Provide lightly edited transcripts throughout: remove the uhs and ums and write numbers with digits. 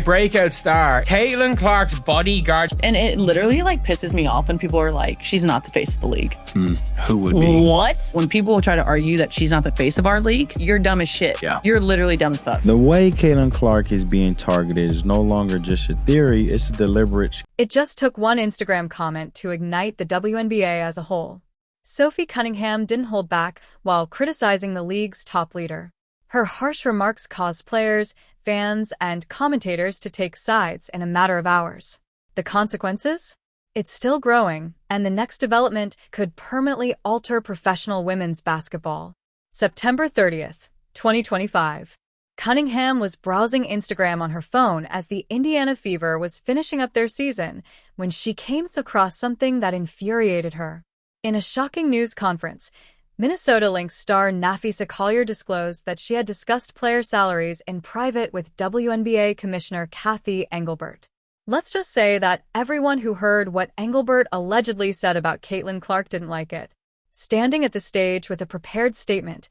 breakout star, Caitlin Clark's bodyguard. And it literally like pisses me off when people are like, she's not the face of the league. Who would be? What? When people try to argue that she's not the face of our league, you're dumb as shit. Yeah. You're literally dumb as fuck. The way Caitlin Clark is being targeted is no longer just a theory, it's a deliberate. It just took one Instagram comment to ignite the WNBA as a whole. Sophie Cunningham didn't hold back while criticizing the league's top leader. Her harsh remarks caused players, fans, and commentators to take sides in a matter of hours. The consequences? It's still growing, and the next development could permanently alter professional women's basketball. September 30th, 2025. Cunningham was browsing Instagram on her phone as the Indiana Fever was finishing up their season when she came across something that infuriated her. In a shocking news conference, Minnesota Lynx star Napheesa Collier disclosed that she had discussed player salaries in private with WNBA Commissioner Cathy Engelbert. Let's just say that everyone who heard what Engelbert allegedly said about Caitlin Clark didn't like it. Standing at the stage with a prepared statement,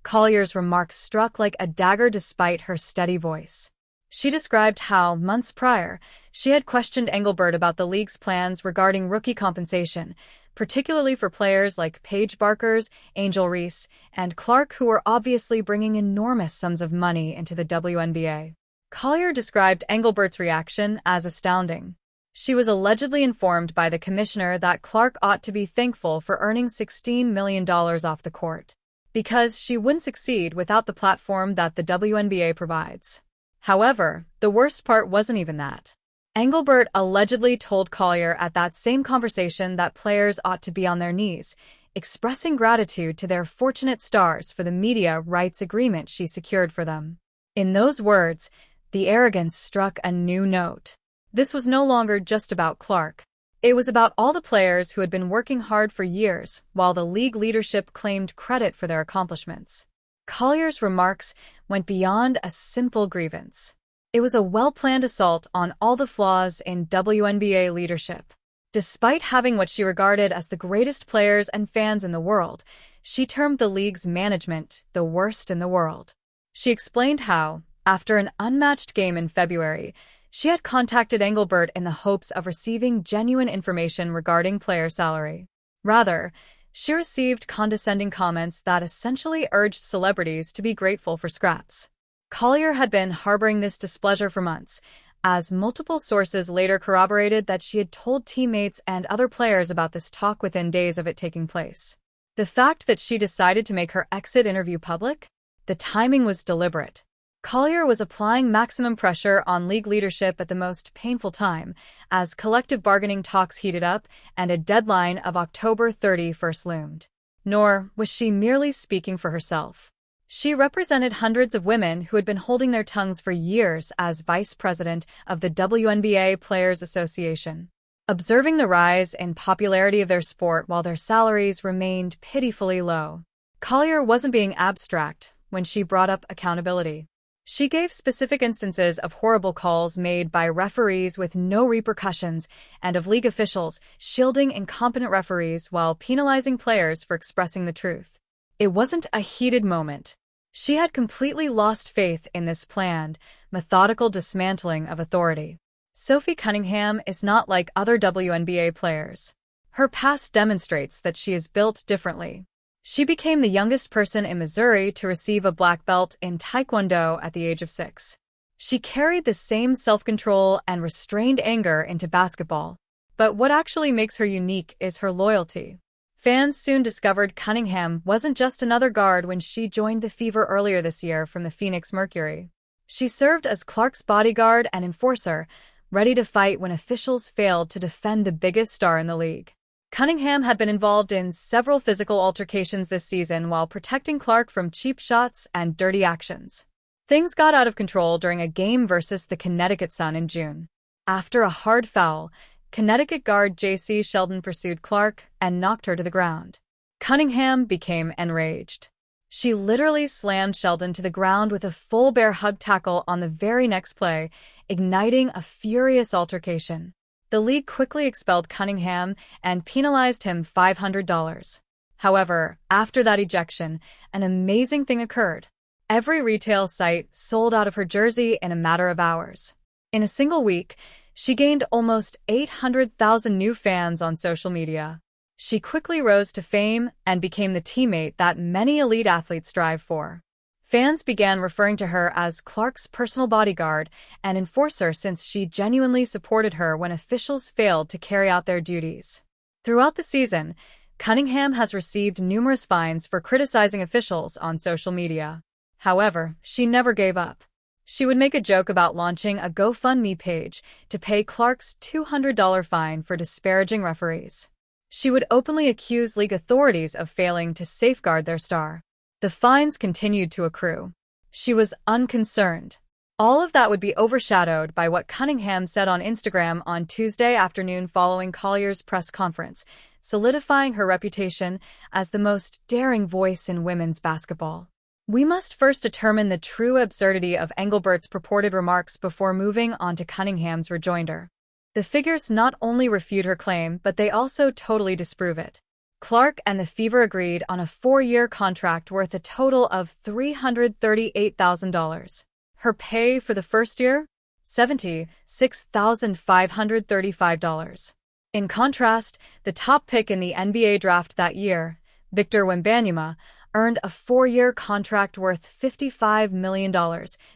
Collier's remarks struck like a dagger despite her steady voice. She described how, months prior, she had questioned Engelbert about the league's plans regarding rookie compensation, particularly for players like Paige Bueckers, Angel Reese, and Clark, who were obviously bringing enormous sums of money into the WNBA. Collier described Engelbert's reaction as astounding. She was allegedly informed by the commissioner that Clark ought to be thankful for earning $16 million off the court, because she wouldn't succeed without the platform that the WNBA provides. However, the worst part wasn't even that. Engelbert allegedly told Collier at that same conversation that players ought to be on their knees, expressing gratitude to their fortunate stars for the media rights agreement she secured for them. In those words, the arrogance struck a new note. This was no longer just about Clark. It was about all the players who had been working hard for years, while the league leadership claimed credit for their accomplishments. Collier's remarks went beyond a simple grievance. It was a well-planned assault on all the flaws in WNBA leadership. Despite having what she regarded as the greatest players and fans in the world, she termed the league's management the worst in the world. She explained how, after an unmatched game in February, she had contacted Engelbert in the hopes of receiving genuine information regarding player salary. Rather, she received condescending comments that essentially urged celebrities to be grateful for scraps. Collier had been harboring this displeasure for months, as multiple sources later corroborated that she had told teammates and other players about this talk within days of it taking place. The fact that she decided to make her exit interview public? The timing was deliberate. Collier was applying maximum pressure on league leadership at the most painful time, as collective bargaining talks heated up and a deadline of October 31st loomed. Nor was she merely speaking for herself. She represented hundreds of women who had been holding their tongues for years as vice president of the WNBA Players Association. Observing the rise in popularity of their sport while their salaries remained pitifully low, Collier wasn't being abstract when she brought up accountability. She gave specific instances of horrible calls made by referees with no repercussions and of league officials shielding incompetent referees while penalizing players for expressing the truth. It wasn't a heated moment. She had completely lost faith in this planned, methodical dismantling of authority. Sophie Cunningham is not like other WNBA players. Her past demonstrates that she is built differently. She became the youngest person in Missouri to receive a black belt in Taekwondo at the age of 6. She carried the same self-control and restrained anger into basketball. But what actually makes her unique is her loyalty. Fans soon discovered Cunningham wasn't just another guard when she joined the Fever earlier this year from the Phoenix Mercury. She served as Clark's bodyguard and enforcer, ready to fight when officials failed to defend the biggest star in the league. Cunningham had been involved in several physical altercations this season while protecting Clark from cheap shots and dirty actions. Things got out of control during a game versus the Connecticut Sun in June. After a hard foul, Connecticut guard J.C. Sheldon pursued Clark and knocked her to the ground. Cunningham became enraged. She literally slammed Sheldon to the ground with a full bear hug tackle on the very next play, igniting a furious altercation. The league quickly expelled Cunningham and penalized him $500. However, after that ejection, an amazing thing occurred. Every retail site sold out of her jersey in a matter of hours. In a single week, she gained almost 800,000 new fans on social media. She quickly rose to fame and became the teammate that many elite athletes strive for. Fans began referring to her as Clark's personal bodyguard and enforcer since she genuinely supported her when officials failed to carry out their duties. Throughout the season, Cunningham has received numerous fines for criticizing officials on social media. However, she never gave up. She would make a joke about launching a GoFundMe page to pay Clark's $200 fine for disparaging referees. She would openly accuse league authorities of failing to safeguard their star. The fines continued to accrue. She was unconcerned. All of that would be overshadowed by what Cunningham said on Instagram on Tuesday afternoon following Collier's press conference, solidifying her reputation as the most daring voice in women's basketball. We must first determine the true absurdity of Engelbert's purported remarks before moving on to Cunningham's rejoinder. The figures not only refute her claim, but they also totally disprove it. Clark and the Fever agreed on a 4-year contract worth a total of $338,000. Her pay for the first year? $76,535. In contrast, the top pick in the NBA draft that year, Victor Wembanyama, earned a 4-year contract worth $55 million,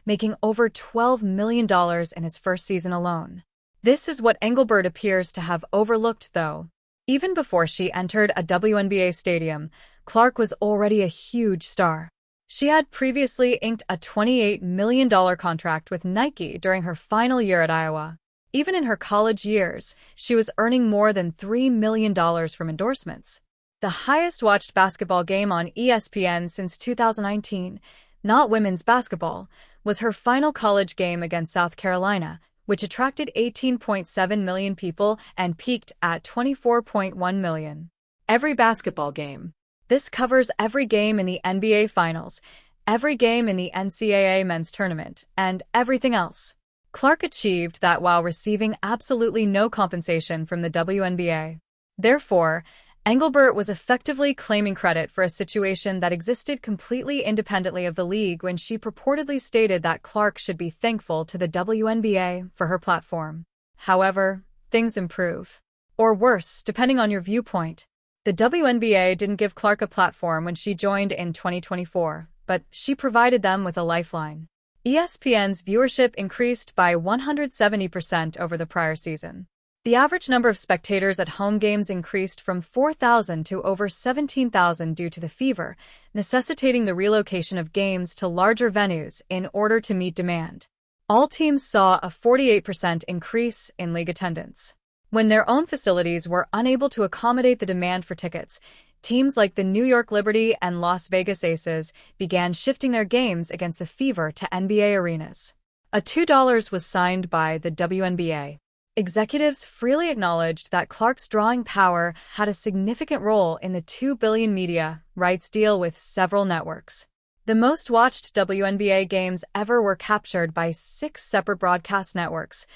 making over $12 million in his first season alone. This is what Engelbert appears to have overlooked, though. Even before she entered a WNBA stadium, Clark was already a huge star. She had previously inked a $28 million contract with Nike during her final year at Iowa. Even in her college years, she was earning more than $3 million from endorsements. The highest-watched basketball game on ESPN since 2019, not women's basketball, was her final college game against South Carolina, which attracted 18.7 million people and peaked at 24.1 million. Every basketball game. This covers every game in the NBA Finals, every game in the NCAA men's tournament, and everything else. Clark achieved that while receiving absolutely no compensation from the WNBA. Therefore, Engelbert was effectively claiming credit for a situation that existed completely independently of the league when she purportedly stated that Clark should be thankful to the WNBA for her platform. However, things improve. Or worse, depending on your viewpoint. The WNBA didn't give Clark a platform when she joined in 2024, but she provided them with a lifeline. ESPN's viewership increased by 170% over the prior season. The average number of spectators at home games increased from 4,000 to over 17,000 due to the Fever, necessitating the relocation of games to larger venues in order to meet demand. All teams saw a 48% increase in league attendance. When their own facilities were unable to accommodate the demand for tickets, teams like the New York Liberty and Las Vegas Aces began shifting their games against the Fever to NBA arenas. A $2 was signed by the WNBA. Executives freely acknowledged that Clark's drawing power had a significant role in the $2 billion media rights deal with several networks. The most watched WNBA games ever were captured by 6 separate broadcast networks,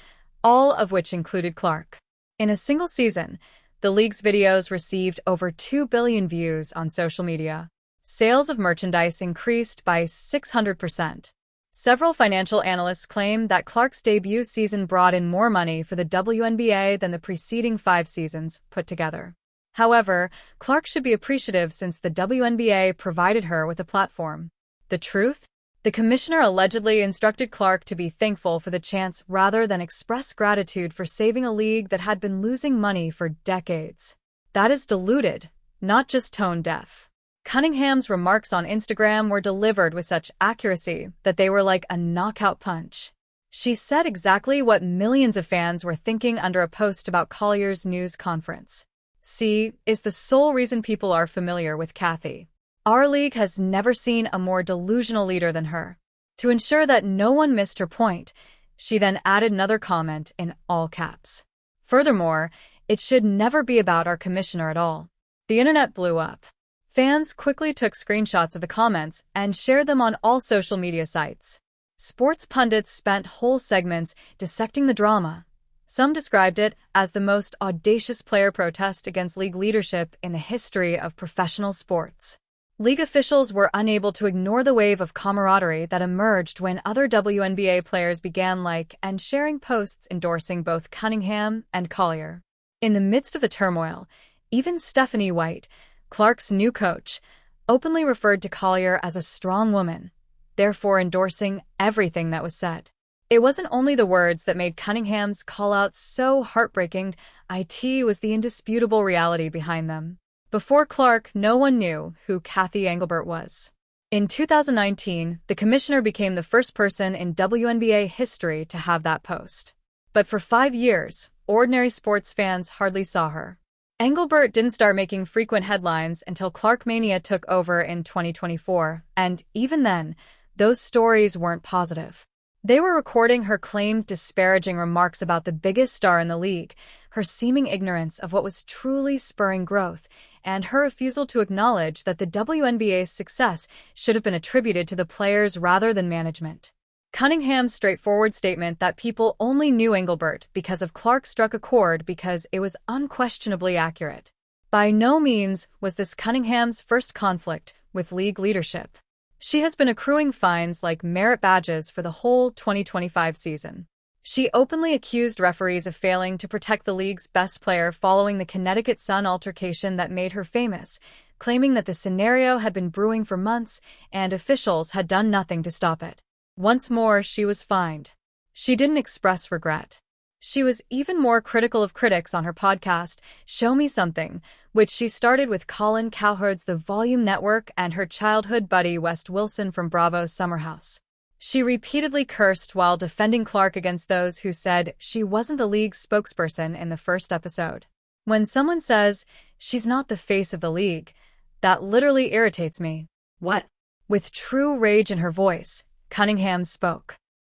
all of which included Clark. In a single season, the league's videos received over 2 billion views on social media. Sales of merchandise increased by 600%. Several financial analysts claim that Clark's debut season brought in more money for the WNBA than the preceding 5 seasons put together. However, Clark should be appreciative since the WNBA provided her with a platform. The truth? The commissioner allegedly instructed Clark to be thankful for the chance rather than express gratitude for saving a league that had been losing money for decades. That is deluded, not just tone-deaf. Cunningham's remarks on Instagram were delivered with such accuracy that they were like a knockout punch. She said exactly what millions of fans were thinking under a post about Collier's news conference. "C is the sole reason people are familiar with Kathy. Our league has never seen a more delusional leader than her." To ensure that no one missed her point, she then added another comment in all caps. Furthermore, it should never be about our commissioner at all. The internet blew up. Fans quickly took screenshots of the comments and shared them on all social media sites. Sports pundits spent whole segments dissecting the drama. Some described it as the most audacious player protest against league leadership in the history of professional sports. League officials were unable to ignore the wave of camaraderie that emerged when other WNBA players began and sharing posts endorsing both Cunningham and Collier. In the midst of the turmoil, even Stephanie White, Clark's new coach, openly referred to Collier as a strong woman, therefore endorsing everything that was said. It wasn't only the words that made Cunningham's call-outs so heartbreaking, it was the indisputable reality behind them. Before Clark, no one knew who Cathy Engelbert was. In 2019, the commissioner became the first person in WNBA history to have that post. But for 5 years, ordinary sports fans hardly saw her. Engelbert didn't start making frequent headlines until Clarkmania took over in 2024, and even then, those stories weren't positive. They were recording her claimed disparaging remarks about the biggest star in the league, her seeming ignorance of what was truly spurring growth, and her refusal to acknowledge that the WNBA's success should have been attributed to the players rather than management. Cunningham's straightforward statement that people only knew Engelbert because of Clark struck a chord because it was unquestionably accurate. By no means was this Cunningham's first conflict with league leadership. She has been accruing fines like merit badges for the whole 2025 season. She openly accused referees of failing to protect the league's best player following the Connecticut Sun altercation that made her famous, claiming that the scenario had been brewing for months and officials had done nothing to stop it. Once more, she was fined. She didn't express regret. She was even more critical of critics on her podcast, Show Me Something, which she started with Colin Cowherd's The Volume Network and her childhood buddy West Wilson from Bravo's Summer House. She repeatedly cursed while defending Clark against those who said she wasn't the league's spokesperson in the first episode. When someone says, she's not the face of the league, that literally irritates me. What? With true rage in her voice, Cunningham spoke.